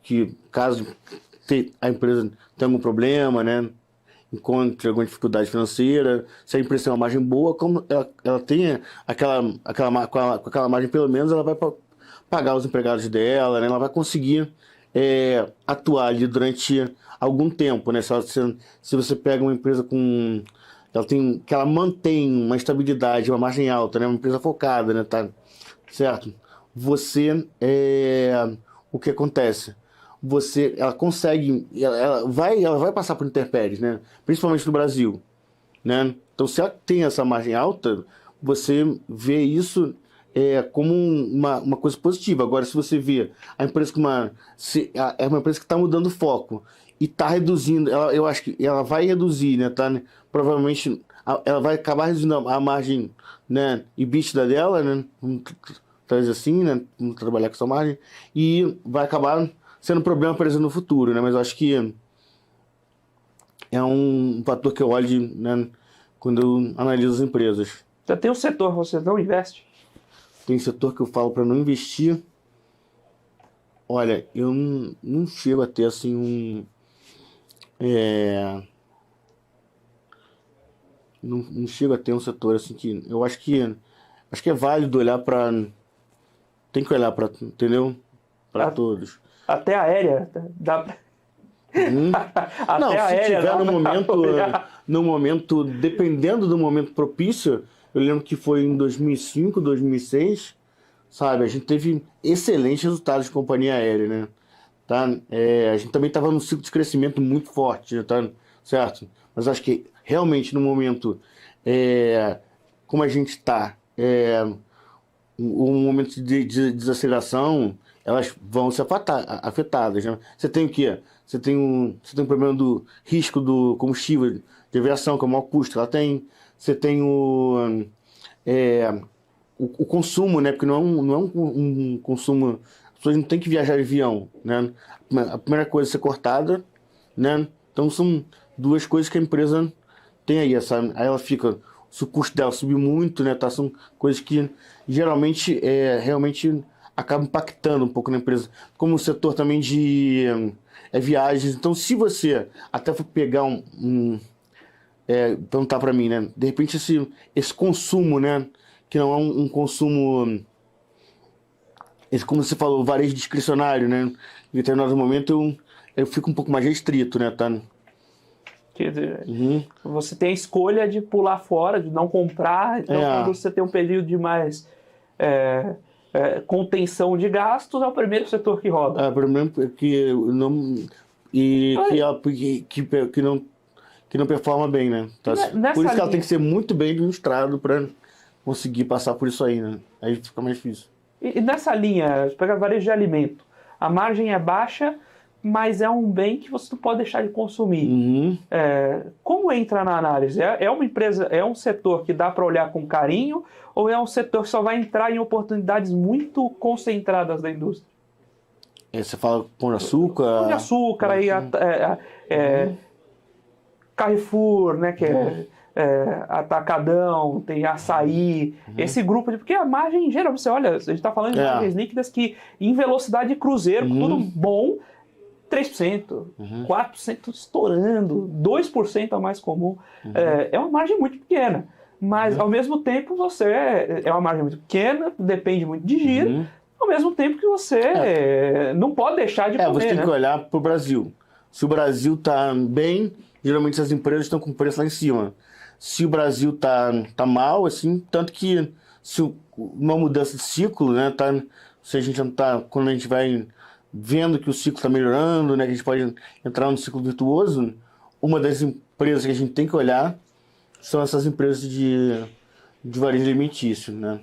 que caso a empresa tenha algum problema, né? Encontre alguma dificuldade financeira, se a empresa tem uma margem boa, como ela tem com aquela margem, pelo menos ela vai pagar os empregados dela, né? Ela vai conseguir atuar ali durante algum tempo, né? Se você pega uma empresa que ela mantém uma estabilidade, uma margem alta, né? Uma empresa focada, né? Tá certo? O que acontece? Ela consegue, ela vai passar por intempéries, né? Principalmente no Brasil, né? Então, se ela tem essa margem alta, você vê isso como uma coisa positiva. Agora, se você vê a empresa é uma empresa que está mudando o foco e está reduzindo, eu acho que ela vai reduzir, né? Tá? Provavelmente ela vai acabar reduzindo a margem, né? EBITDA dela, né? Vamos trazer assim, né? Vamos trabalhar com essa margem e vai acabar sendo um problema para eles no futuro, né? Mas eu acho que é um fator que eu olho, né, quando eu analiso as empresas. Já tem um setor que você não investe? Tem setor que eu falo para não investir. Olha, eu não chego a ter assim não chego a ter um setor assim que eu acho que é válido olhar para, tem que olhar para, entendeu? Para todos. Até aérea, dá pra... Não, se tiver no momento, dependendo do momento propício, eu lembro que foi em 2005, 2006, sabe? A gente teve excelentes resultados de companhia aérea, né? Tá? A gente também estava num ciclo de crescimento muito forte, tá? Certo? Mas acho que realmente no momento, como a gente está, um momento de desaceleração, elas vão ser afetadas, né? Você tem o quê? Você tem um problema do risco do combustível de aviação, que é o maior custo, ela tem. Você tem o consumo, né? Porque não é um consumo. As pessoas não têm que viajar de avião, né? A primeira coisa é ser cortada, né? Então são duas coisas que a empresa tem aí, sabe? Aí ela fica. Se o custo dela subir muito, né? Tá, são coisas que geralmente realmente acabam impactando um pouco na empresa. Como o setor também de viagens. Então, se você até for pegar perguntar para mim, né? De repente esse consumo, né? Que não é um consumo, como você falou, varejo discricionário, né? Em determinado momento eu fico um pouco mais restrito, né? Tá? Quer dizer, você tem a escolha de pular fora, de não comprar. Então, quando você tem um período de mais contenção de gastos, é o primeiro setor que roda. Primeiro que não performa bem, né? Tá? Por isso que ela tem que ser muito bem administrado para conseguir passar por isso aí, né? Aí fica mais difícil. E nessa linha, você pega varejo de alimento, a margem é baixa, mas é um bem que você não pode deixar de consumir. Como entra na análise? É uma empresa, é um setor que dá para olhar com carinho, ou é um setor que só vai entrar em oportunidades muito concentradas da indústria? Você fala Pão de Açúcar? Pão de Açúcar, aí Carrefour, né, que Atacadão, tem Açaí, esse grupo, porque a margem, em geral, você olha, a gente está falando de margens líquidas que em velocidade de cruzeiro, tudo bom, 3%, 4% estourando, 2% é o mais comum. É uma margem muito pequena, mas ao mesmo tempo é uma margem muito pequena, depende muito de giro, ao mesmo tempo que você não pode deixar de comer. Você tem que olhar para o Brasil. Se o Brasil está bem, geralmente as empresas estão com o preço lá em cima. Se o Brasil tá mal, assim, tanto que se uma mudança de ciclo, né, se a gente não quando a gente vai vendo que o ciclo está melhorando, né, que a gente pode entrar num ciclo virtuoso, uma das empresas que a gente tem que olhar são essas empresas de varejo alimentício, né?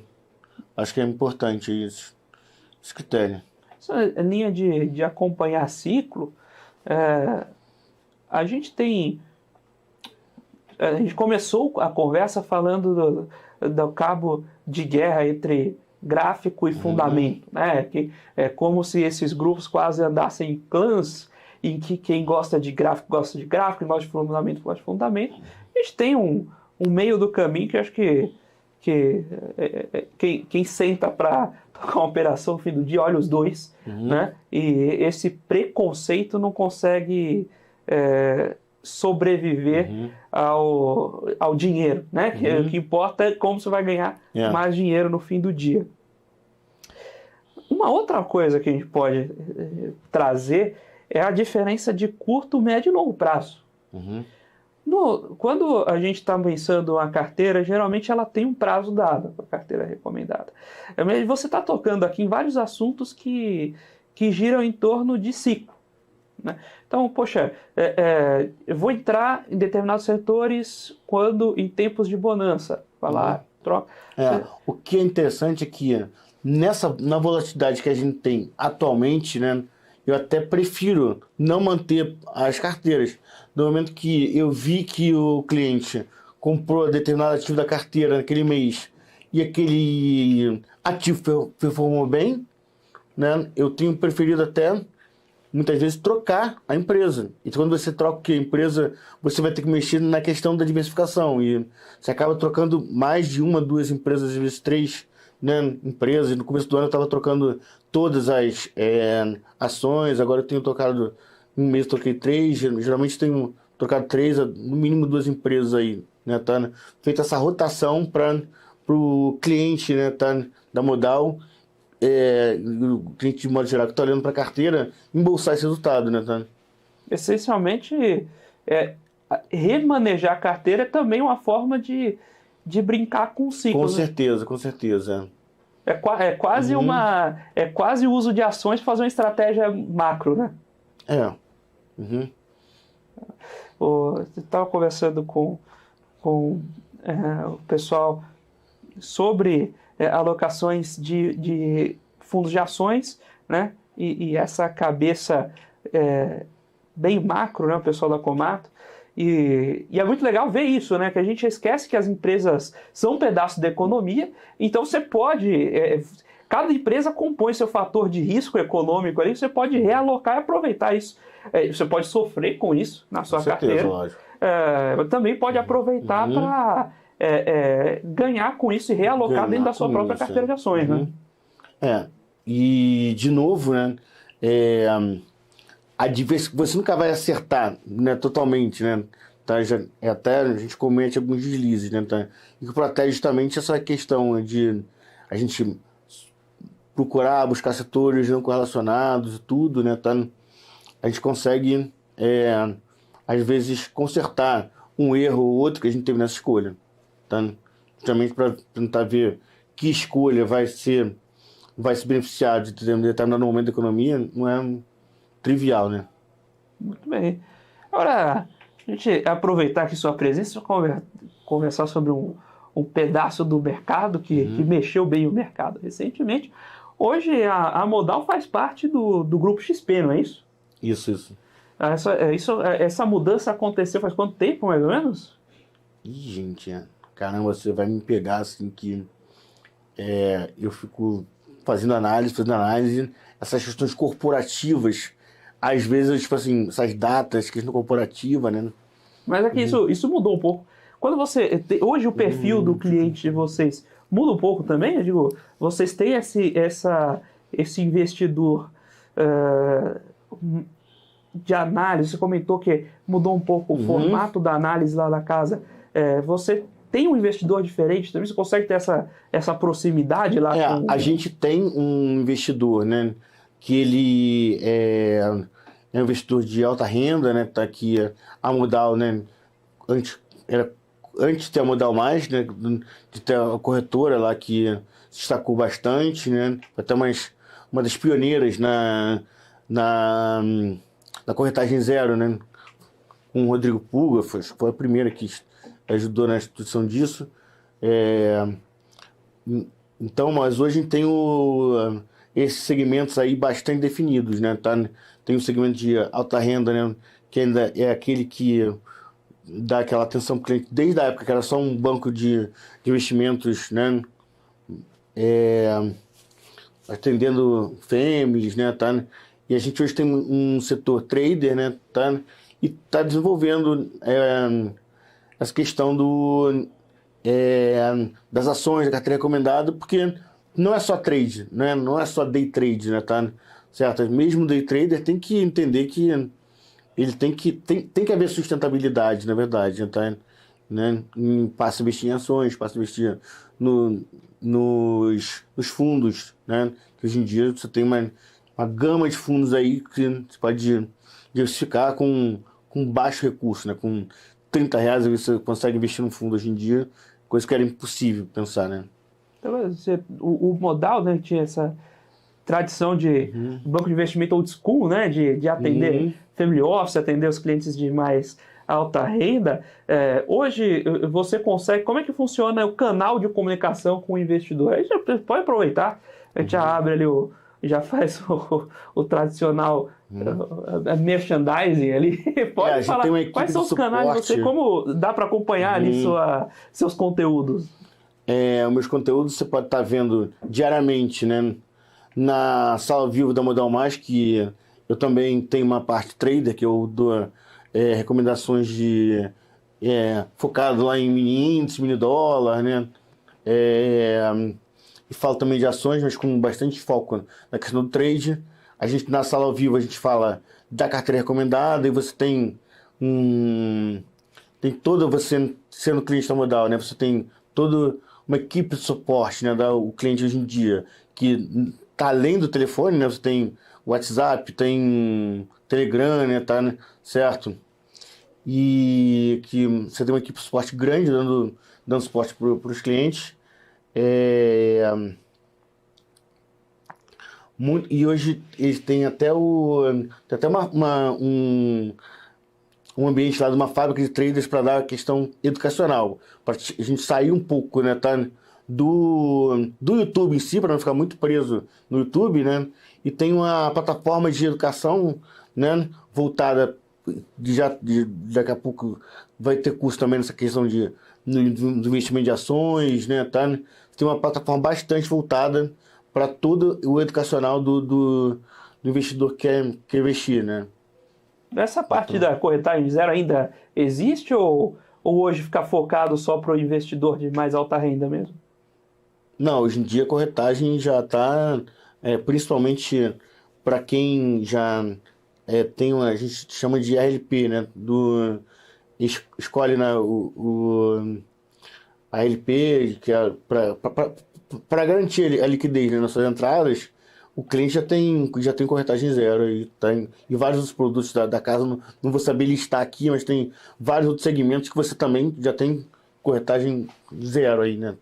Acho que é importante esse critério. Essa linha de acompanhar ciclo, a gente começou a conversa falando do cabo de guerra entre gráfico e fundamento, né? Que é como se esses grupos quase andassem em clãs, em que quem gosta de gráfico, quem gosta de fundamento, gosta de fundamento. A gente tem um meio do caminho que eu acho que quem senta para tocar uma operação no fim do dia olha os dois, né? E esse preconceito não consegue sobreviver ao dinheiro, né? O que importa é como você vai ganhar mais dinheiro no fim do dia. Uma outra coisa que a gente pode trazer é a diferença de curto, médio e longo prazo. Quando a gente está pensando uma carteira, geralmente ela tem um prazo dado para a carteira recomendada. Você está tocando aqui em vários assuntos que giram em torno de ciclo, né? Então, poxa, eu vou entrar em determinados setores em tempos de bonança. Vai lá, troca. O que é interessante é que na volatilidade que a gente tem atualmente, né, eu até prefiro não manter as carteiras. No momento que eu vi que o cliente comprou determinado ativo da carteira naquele mês e aquele ativo performou bem, né, eu tenho preferido até muitas vezes trocar a empresa. E quando você troca a empresa, você vai ter que mexer na questão da diversificação. E você acaba trocando mais de uma, duas empresas, às vezes 3, né, empresas. No começo do ano eu estava trocando todas as ações, agora eu tenho trocado, um mês eu troquei 3, geralmente tenho trocado 3, no mínimo 2 empresas aí, né, tá? Feita essa rotação para o cliente, né, tá, da Modal, o cliente de modo geral que está olhando para a carteira, embolsar esse resultado, né, tá? Essencialmente, remanejar a carteira é também uma forma de de brincar com ciclos. Com certeza. É quase é quase o uso de ações para fazer uma estratégia macro, né? Eu estava conversando com o pessoal sobre alocações de fundos de ações, né? E essa cabeça bem macro, né? O pessoal da Comato. E é muito legal ver isso, né? Que a gente esquece que as empresas são um pedaço da economia, então você pode... cada empresa compõe seu fator de risco econômico ali, você pode realocar e aproveitar isso. Você pode sofrer com isso na sua carteira. Lógico. Também pode aproveitar para ganhar com isso e realocar dentro da sua própria carteira de ações, né? E, de novo, né? Você nunca vai acertar, né, totalmente, né? Tá? Até a gente comete alguns deslizes, né? Tá? E que protege justamente essa questão de a gente procurar, buscar setores não correlacionados e tudo, né? Tá? A gente consegue, às vezes, consertar um erro ou outro que a gente teve nessa escolha. Tá? Justamente para tentar ver que escolha vai se beneficiar de determinado momento da economia, não é trivial, né? Muito bem. Agora, a gente aproveitar aqui sua presença para conversar sobre um pedaço do mercado que mexeu bem o mercado recentemente. Hoje, a Modal faz parte do Grupo XP, não é isso? Isso. Essa mudança aconteceu faz quanto tempo, mais ou menos? Gente, caramba, você vai me pegar assim que eu fico fazendo análise, essas questões corporativas, às vezes, tipo assim, essas datas, questão corporativa, né? Mas é que isso mudou um pouco. Quando hoje o perfil do cliente de vocês muda um pouco também, eu digo, vocês têm esse investidor de análise, você comentou que mudou um pouco o formato da análise lá da casa. Você tem um investidor diferente também? Você consegue ter essa proximidade lá? A gente tem um investidor, né? Que ele é um investidor de alta renda, né? Tá aqui a Modal, né? Antes de ter a Modal Mais, né? De ter a corretora lá que se destacou bastante, né? Até uma das pioneiras na corretagem zero, né? Com o Rodrigo Puga, foi a primeira que ajudou na instituição disso. Então, mas hoje a gente tem esses segmentos aí bastante definidos, né? Tem o segmento de alta renda, né? Que ainda é aquele que dá aquela atenção para o cliente desde a época que era só um banco de investimentos, né? Atendendo families, né? E a gente hoje tem um setor trader, né? E está desenvolvendo essa questão das ações da carteira recomendada, porque não é só trade, né? Não é só day trade, né? Certo? Mesmo day trader tem que entender que ele tem que haver sustentabilidade, na verdade, né? Passa a investir em ações, passa a investir nos fundos, né? Que hoje em dia você tem uma gama de fundos aí que você pode diversificar com baixo recurso, né? Com R$30 você consegue investir num fundo hoje em dia, coisa que era impossível pensar, né? Então, o Modal, né, tinha essa tradição de banco de investimento old school, né, de atender family office, atender os clientes de mais alta renda. Hoje você consegue... Como é que funciona o canal de comunicação com o investidor? Aí você pode aproveitar, a gente já abre ali já faz o tradicional merchandising ali. Pode falar quais são os canais de você, como dá para acompanhar ali seus conteúdos? Os meus conteúdos você pode estar vendo diariamente, né? Na sala viva da Modal Mais, que eu também tenho uma parte trader, que eu dou recomendações focado lá em mini índice, mini dólar, né? E falo também de ações, mas com bastante foco na questão do trade. Na sala ao vivo a gente fala da carteira recomendada, e você tem você sendo cliente da Modal, né? Você tem toda uma equipe de suporte, né? O cliente hoje em dia, que tá além do telefone, né? Você tem WhatsApp, tem Telegram, né? Certo? E que você tem uma equipe de suporte grande, dando dando suporte para os clientes. E hoje eles têm até um ambiente lá de uma fábrica de traders para dar a questão educacional, para a gente sair um pouco, né, tá, do YouTube em si, para não ficar muito preso no YouTube, né, e tem uma plataforma de educação, né, voltada, daqui a pouco vai ter curso também nessa questão do investimento de ações, né, tá, tem uma plataforma bastante voltada para todo o educacional do investidor que quer investir, né. Essa parte da corretagem zero ainda existe ou hoje fica focado só para o investidor de mais alta renda mesmo? Não, hoje em dia a corretagem já está, principalmente para quem já tem a gente chama de RLP, né? Escolhe, né, a RLP, que é para garantir a liquidez, né, nas suas entradas. O cliente já tem corretagem zero e vários outros produtos da casa, não vou saber listar aqui, mas tem vários outros segmentos que você também já tem corretagem zero aí, né?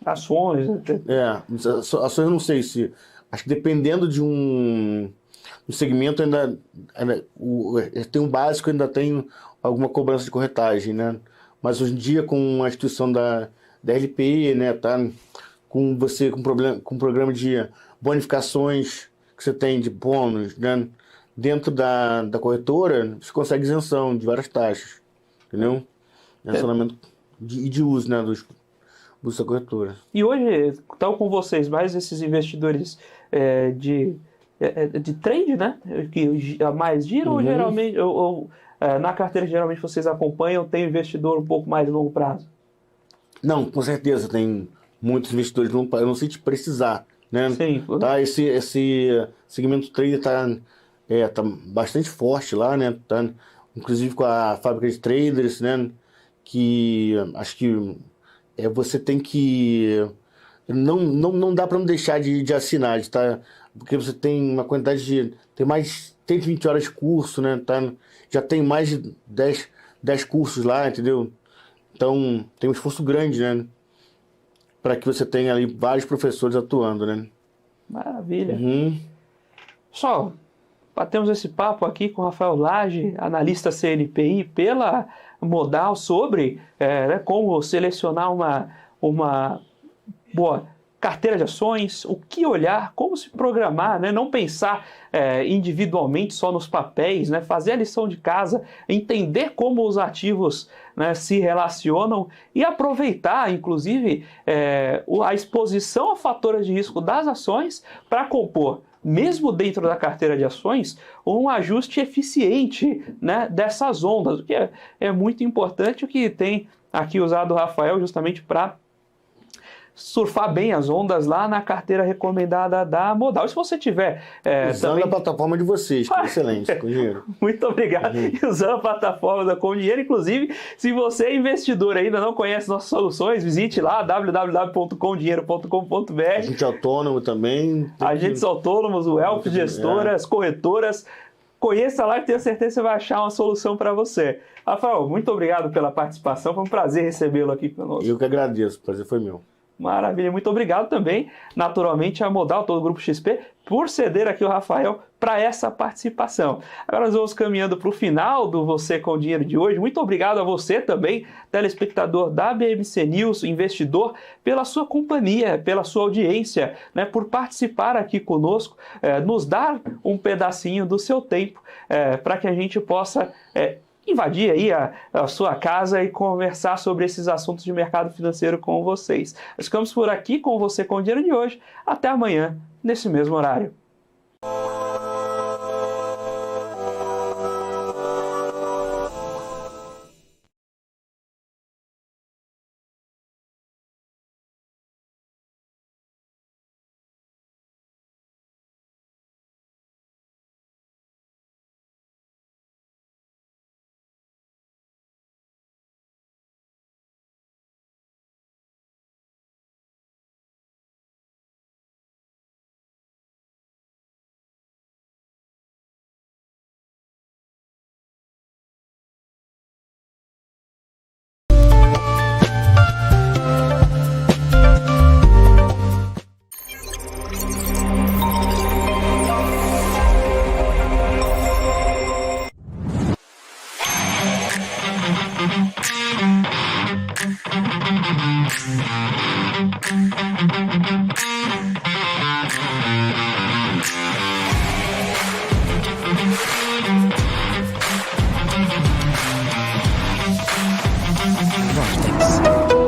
Ações, né? Ações eu não sei se... Acho que dependendo de um segmento ainda tem um básico, ainda tem alguma cobrança de corretagem, né? Mas hoje em dia com a instituição da LPI, né, tá? Com um programa de bonificações que você tem de bônus, né? Dentro da corretora, você consegue isenção de várias taxas, entendeu? Relacionamento de uso, né, da corretora. E hoje estão com vocês mais esses investidores de trade, né? Que mais giram ou geralmente, na carteira geralmente vocês acompanham, tem investidor um pouco mais longo prazo? Não, com certeza tem muitos investidores de longo prazo, eu não sei te precisar, né? Sim. Tá, esse segmento trader tá bastante forte lá, né? Tá, inclusive com a fábrica de traders, né? Que acho que você tem que... Não dá para não deixar de assinar, tá? Porque você tem uma quantidade tem mais 120 horas de curso, né? Tá? Já tem mais de 10 cursos lá, entendeu? Então tem um esforço grande, né? Para que você tenha ali vários professores atuando, né? Maravilha. Pessoal, batemos esse papo aqui com o Rafael Lage, analista CNPI, pela Modal, sobre como selecionar uma boa carteira de ações, o que olhar, como se programar, né? Não pensar individualmente só nos papéis, né? Fazer a lição de casa, entender como os ativos, né, se relacionam e aproveitar, inclusive, a exposição a fatores de risco das ações para compor, mesmo dentro da carteira de ações, um ajuste eficiente, né, dessas ondas, o que é muito importante, o que tem aqui usado o Rafael justamente para surfar bem as ondas lá na carteira recomendada da Modal. E se você tiver... usando a plataforma de vocês, que é excelente, com dinheiro. Muito obrigado. E usando a plataforma da Com Dinheiro, inclusive, se você é investidor e ainda não conhece nossas soluções, visite lá www.comdinheiro.com.br. Agente autônomo também. Agentes autônomos, Wealth, gestoras, corretoras. Conheça lá e tenho certeza que você vai achar uma solução para você. Rafael, muito obrigado pela participação. Foi um prazer recebê-lo aqui conosco. Eu que agradeço. O prazer foi meu. Maravilha, muito obrigado também, naturalmente, a Modal, todo o Grupo XP, por ceder aqui o Rafael para essa participação. Agora nós vamos caminhando para o final do Você com Dinheiro de hoje. Muito obrigado a você também, telespectador da BMC News, investidor, pela sua companhia, pela sua audiência, né, por participar aqui conosco, nos dar um pedacinho do seu tempo para que a gente possa... invadir aí a sua casa e conversar sobre esses assuntos de mercado financeiro com vocês. Nós ficamos por aqui com Você com o Dinheiro de hoje. Até amanhã, nesse mesmo horário.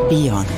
Beyond.